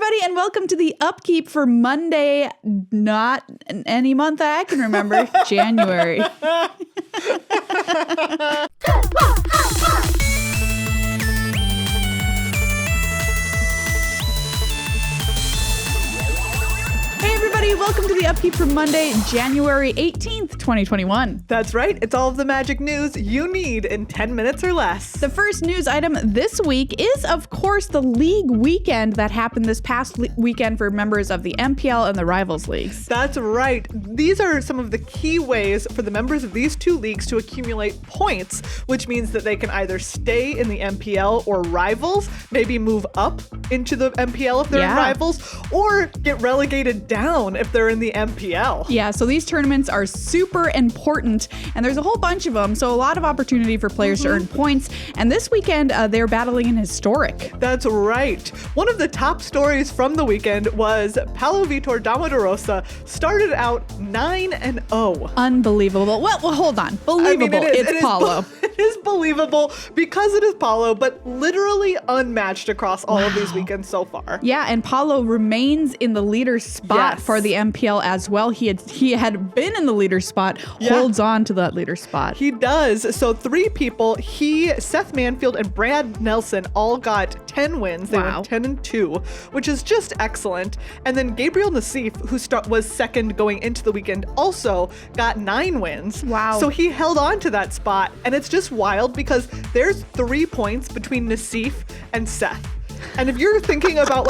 everybody, and welcome to the Upkeep for Monday, not any month I can remember, January. Hey everybody, welcome to the Upkeep for Monday, January 18th, 2021. That's right, it's all of the magic news you need in 10 minutes or less. The first news item this week is, of course, the league weekend that happened this past weekend for members of the MPL and the Rivals Leagues. That's right. These are some of the key ways for the members of these two leagues to accumulate points, which means that they can either stay in the MPL or Rivals, maybe move up into the MPL if they're in Rivals, or get relegated down if they're in the MPL. Yeah, so these tournaments are super important, and there's a whole bunch of them, so a lot of opportunity for players to earn points. And this weekend, they're battling in Historic. That's right. One of the top stories from the weekend was Paulo Vitor Damadorosa started out 9-0. Unbelievable. Well, hold on. Believable. It's Paulo. It is believable because it is Paulo, but literally unmatched across all of these weekends so far. Yeah, and Paulo remains in the leader spot for the MPL as well. He had been in the leader spot, holds on to that leader spot. He does. So three people, Seth Manfield, and Brad Nelson all got 10 wins. They went 10-2, which is just excellent. And then Gabriel Nassif, who was second going into the weekend, also got 9 wins. Wow. So he held on to that spot. And it's just wild because there's 3 points between Nassif and Seth. And if you're thinking about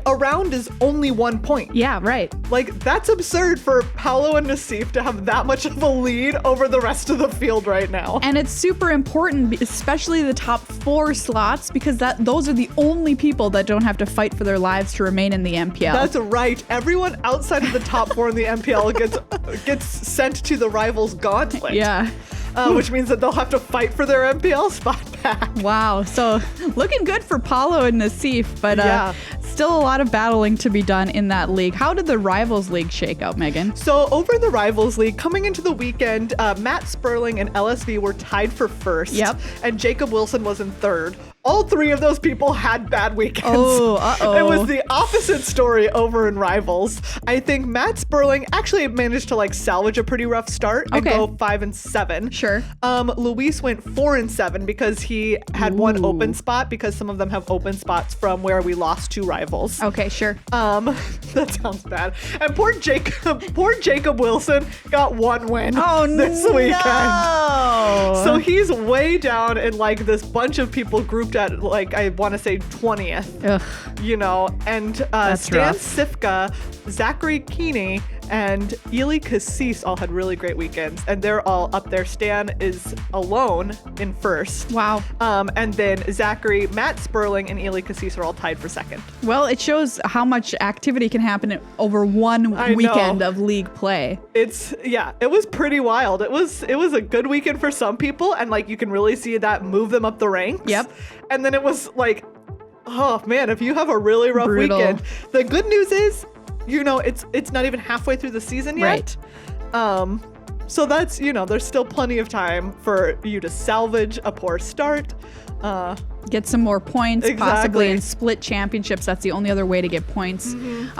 a round is only 1 point. Yeah, right. Like, that's absurd for Paulo and Nassif to have that much of a lead over the rest of the field right now. And it's super important, especially the top 4 slots, because those are the only people that don't have to fight for their lives to remain in the MPL. That's right. Everyone outside of the top 4 in the MPL gets sent to the Rivals Gauntlet. Yeah. Which means that they'll have to fight for their MPL spot back. Wow. So looking good for Paulo and Nassif, but still a lot of battling to be done in that league. How did the Rivals League shake out, Megan? So over in the Rivals League, coming into the weekend, Matt Sperling and LSV were tied for first. Yep. And Jacob Wilson was in third. All 3 of those people had bad weekends. Oh, uh-oh. It was the opposite story over in Rivals. I think Matt Sperling actually managed to salvage a pretty rough start and go 5-7. Sure. Luis went 4-7 because he had one open spot, because some of them have open spots from where we lost to Rivals. Okay, sure. That sounds bad. And poor Jacob Wilson got 1 win this weekend. No. So he's way down in this bunch of people grouped at I want to say 20th. Ugh. And Stan rough. Sifka, Zachary Keeney, and Ely Cassis all had really great weekends, and they're all up there. Stan is alone in first. Wow. And then Zachary, Matt Sperling, and Ely Cassis are all tied for second. Well, it shows how much activity can happen over one weekend of league play. It was pretty wild. It was a good weekend for some people, and you can really see that move them up the ranks. Yep. And then it was oh man, if you have a really rough weekend, the good news is, it's not even halfway through the season yet. Right. So that's, there's still plenty of time for you to salvage a poor start. Get some more points, possibly in split championships. That's the only other way to get points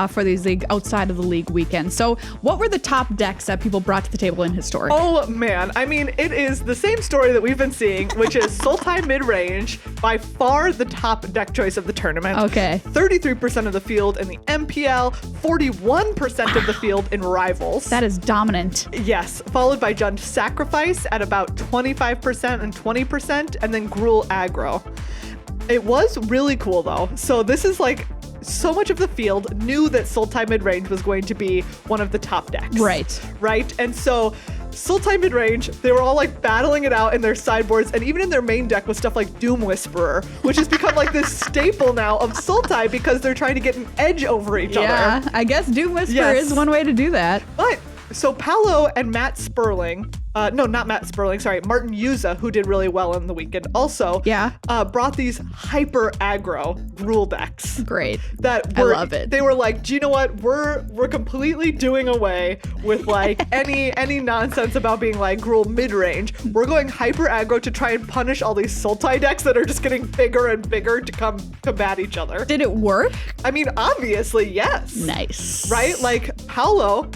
for these league outside of the league weekend. So what were the top decks that people brought to the table in Historic? Oh man, I mean, it is the same story that we've been seeing, which is Sultai Midrange, by far the top deck choice of the tournament. Okay. 33% of the field in the MPL, 41% of the field in Rivals. That is dominant. Yes, followed by Jund Sacrifice at about 25% and 20%, and then Gruul Aggro. It was really cool though. So this is so much of the field knew that Sultai Midrange was going to be one of the top decks. Right? And so Sultai Midrange, they were all battling it out in their sideboards, and even in their main deck was stuff like Doom Whisperer, which has become this staple now of Sultai because they're trying to get an edge over each other. Yeah, I guess Doom Whisperer is one way to do that. But so Paulo and Matt Sperling no, not Matt Sperling, sorry, Martin Yuza, who did really well in the weekend, also brought these hyper aggro Gruul decks. Great. I love it. They were like, do you know what? We're completely doing away with like any nonsense about being like Gruul mid-range. We're going hyper aggro to try and punish all these Sultai decks that are just getting bigger and bigger to come combat each other. Did it work? I mean, obviously, yes. Nice. Right? Like Paolo,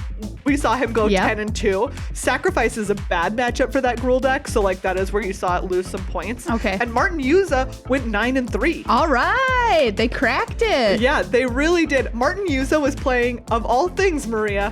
we saw him go 10-2. Sacrifice is a bad matchup for that Gruul deck, so like that is where you saw it lose some points. Okay. And Martin Yuza went 9-3. All right, they cracked it. Yeah, they really did. Martin Yuza was playing, of all things, Maria,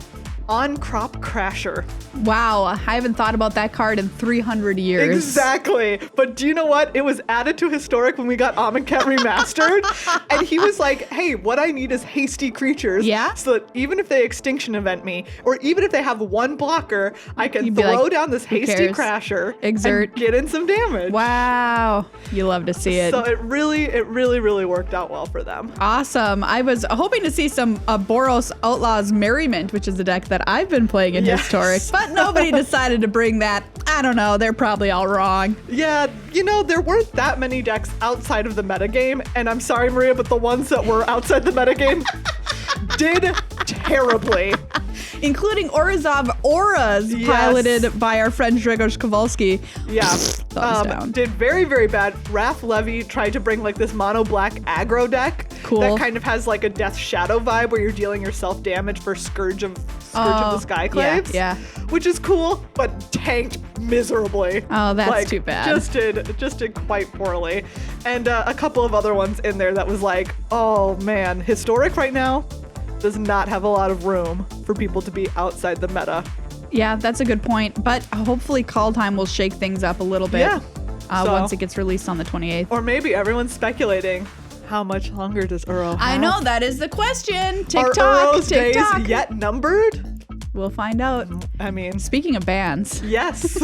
On Crop Crasher. Wow, I haven't thought about that card in 300 years. Exactly. But do you know what? It was added to Historic when we got Amonkhet remastered. And he was like, hey, what I need is hasty creatures. Yeah? So that even if they extinction event me, or even if they have one blocker, I can throw down this hasty crasher and get in some damage. Wow. You love to see it. So it really worked out well for them. Awesome. I was hoping to see some Boros Outlaws Merriment, which is a deck that I've been playing in Historic, but nobody decided to bring that. I don't know. They're probably all wrong. Yeah, you know, there weren't that many decks outside of the metagame, and I'm sorry, Maria, but the ones that were outside the metagame did terribly. Including Orzhov Auras, piloted by our friend Grzegorz Kowalski. Yeah. Thumbs down. Did very bad. Raph Levy tried to bring like this mono black aggro deck. Cool. That kind of has like a Death Shadow vibe where you're dealing yourself damage for Scourge of the Skyclaves. Yeah. Which is cool, but tanked miserably. Oh, that's too bad. Just did quite poorly. And a couple of other ones in there that was like, oh man, Historic right now does not have a lot of room for people to be outside the meta. Yeah, that's a good point. But hopefully Call Time will shake things up a little bit once it gets released on the 28th. Or maybe everyone's speculating, how much longer does Uro have? I know, that is the question. Are Uro's days yet numbered? We'll find out. I mean, speaking of bans. Yes.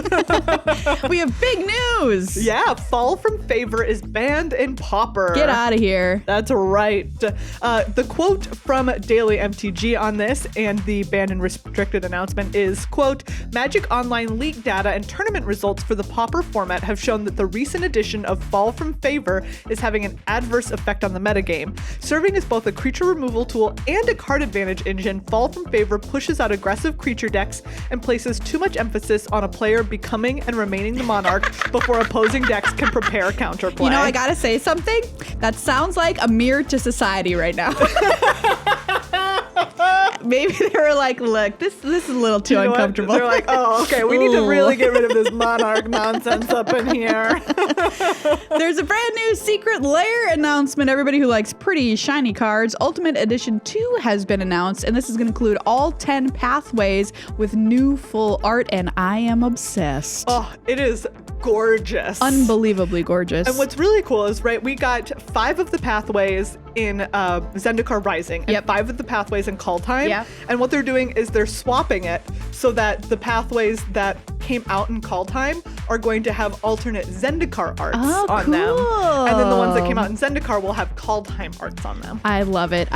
We have big news. Yeah, Fall from Favor is banned in Pauper. Get out of here. That's right. The quote from Daily MTG on this and the banned and restricted announcement is, quote, Magic Online league data and tournament results for the Pauper format have shown that the recent addition of Fall from Favor is having an adverse effect on the metagame. Serving as both a creature removal tool and a card advantage engine, Fall from Favor pushes out aggressive creature decks and places too much emphasis on a player becoming and remaining the monarch before opposing decks can prepare counterplay. You know, I gotta say something. That sounds like a mirror to society right now. Maybe they were like, look, this is a little too uncomfortable. They're like, oh, okay, we need to really get rid of this monarch nonsense up in here. There's a brand new Secret Lair announcement. Everybody who likes pretty shiny cards, Ultimate Edition 2 has been announced, and this is going to include all 10 pathways with new full art, and I am obsessed. Oh, it is gorgeous. Unbelievably gorgeous. And what's really cool is, right, we got 5 of the pathways in Zendikar Rising and 5 of the pathways in Call Time. Yeah. And what they're doing is they're swapping it so that the pathways that came out in Call Time are going to have alternate Zendikar arts on them. And then the ones that came out in Zendikar will have Call Time arts on them. I love it.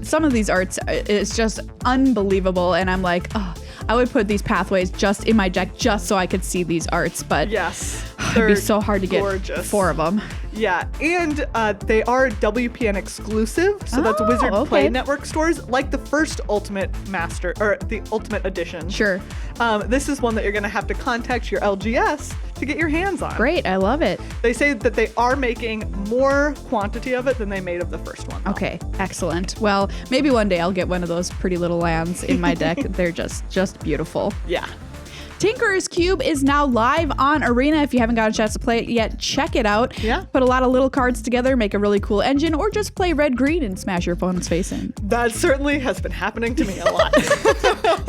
Some of these arts, it's just unbelievable. And I'm like, oh, I would put these pathways just in my deck just so I could see these arts. But yes, it'd be so hard to get 4 of them. Yeah, and they are WPN exclusive, so that's Wizard Play Network stores, like the first Ultimate Master, or the Ultimate Edition. Sure. This is one that you're going to have to contact your LGS to get your hands on. Great, I love it. They say that they are making more quantity of it than they made of the first one. Okay, excellent. Well, maybe one day I'll get one of those pretty little lands in my deck. They're just beautiful. Yeah. Tinkerer's Cube is now live on Arena. If you haven't got a chance to play it yet, check it out. Yeah. Put a lot of little cards together, make a really cool engine, or just play red-green and smash your opponent's face in. That certainly has been happening to me a lot.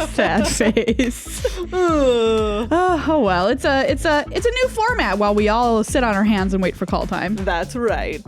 Sad face. Oh well, it's a new format while we all sit on our hands and wait for call time. That's right.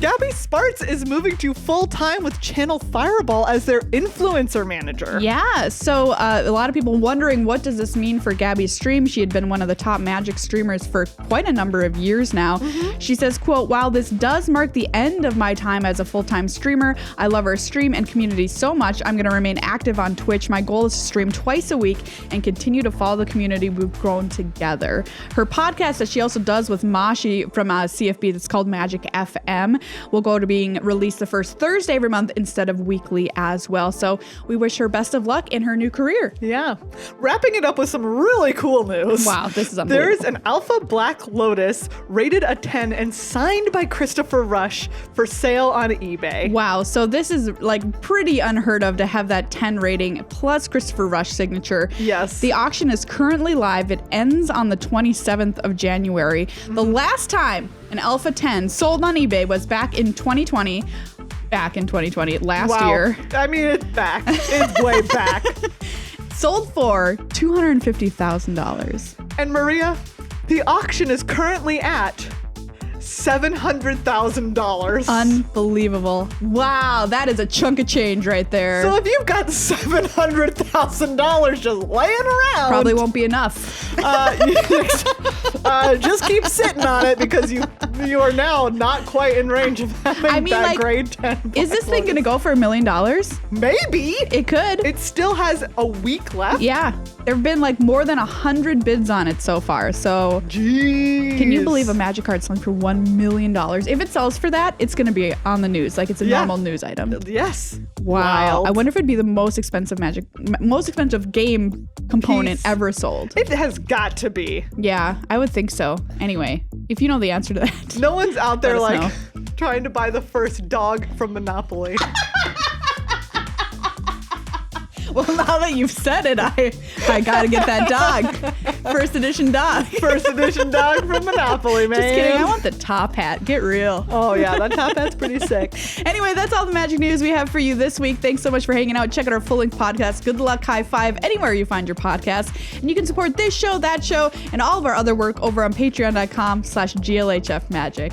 Gabby Spartz is moving to full-time with Channel Fireball as their influencer manager. Yeah, so a lot of people wondering, what does this mean streaming for Gabby's stream. She had been one of the top Magic streamers for quite a number of years now. She says, quote, "While this does mark the end of my time as a full-time streamer, I love our stream and community so much. I'm going to remain active on Twitch. My goal is to stream twice a week and continue to follow the community we've grown together." Her podcast that she also does with Mashi from CFB that's called Magic FM will go to being released the first Thursday every month instead of weekly as well. So we wish her best of luck in her new career. Yeah. Wrapping it up with some really cool news. Wow, this is unbelievable. There's an Alpha Black Lotus rated a 10 and signed by Christopher Rush for sale on eBay. Wow, so this is like pretty unheard of to have that 10 rating plus Christopher Rush signature. Yes. The auction is currently live. It ends on the 27th of January. The last time an Alpha 10 sold on eBay was back in 2020. Last year. I mean, it's back. It's way back. Sold for $250,000. And Maria, the auction is currently at $700,000. Unbelievable. Wow, that is a chunk of change right there. So if you've got $700,000 just laying around, Probably won't be enough. just keep sitting on it because you are now not quite in range of having that grade 10. Is this thing going to go for $1 million? Maybe. It could. It still has a week left. Yeah. There have been like more than 100 bids on it so far. So Jeez. Can you believe a Magic card selling for $1 million? If it sells for that, it's going to be on the news. Like it's a normal news item. Yes. Wow. Wild. I wonder if it'd be the most expensive game component ever sold. It has got to be. Yeah, I would think so. Anyway, if you know the answer to that. No one's out there let us like trying to buy the first dog from Monopoly. Well, now that you've said it, I gotta get that dog. First edition dog. First edition dog from Monopoly, man. Just kidding. I want the top hat. Get real. Oh, yeah. That top hat's pretty sick. Anyway, that's all the Magic news we have for you this week. Thanks so much for hanging out. Check out our full-length podcast, Good Luck High Five, anywhere you find your podcast. And you can support this show, that show, and all of our other work over on patreon.com/GLHF Magic.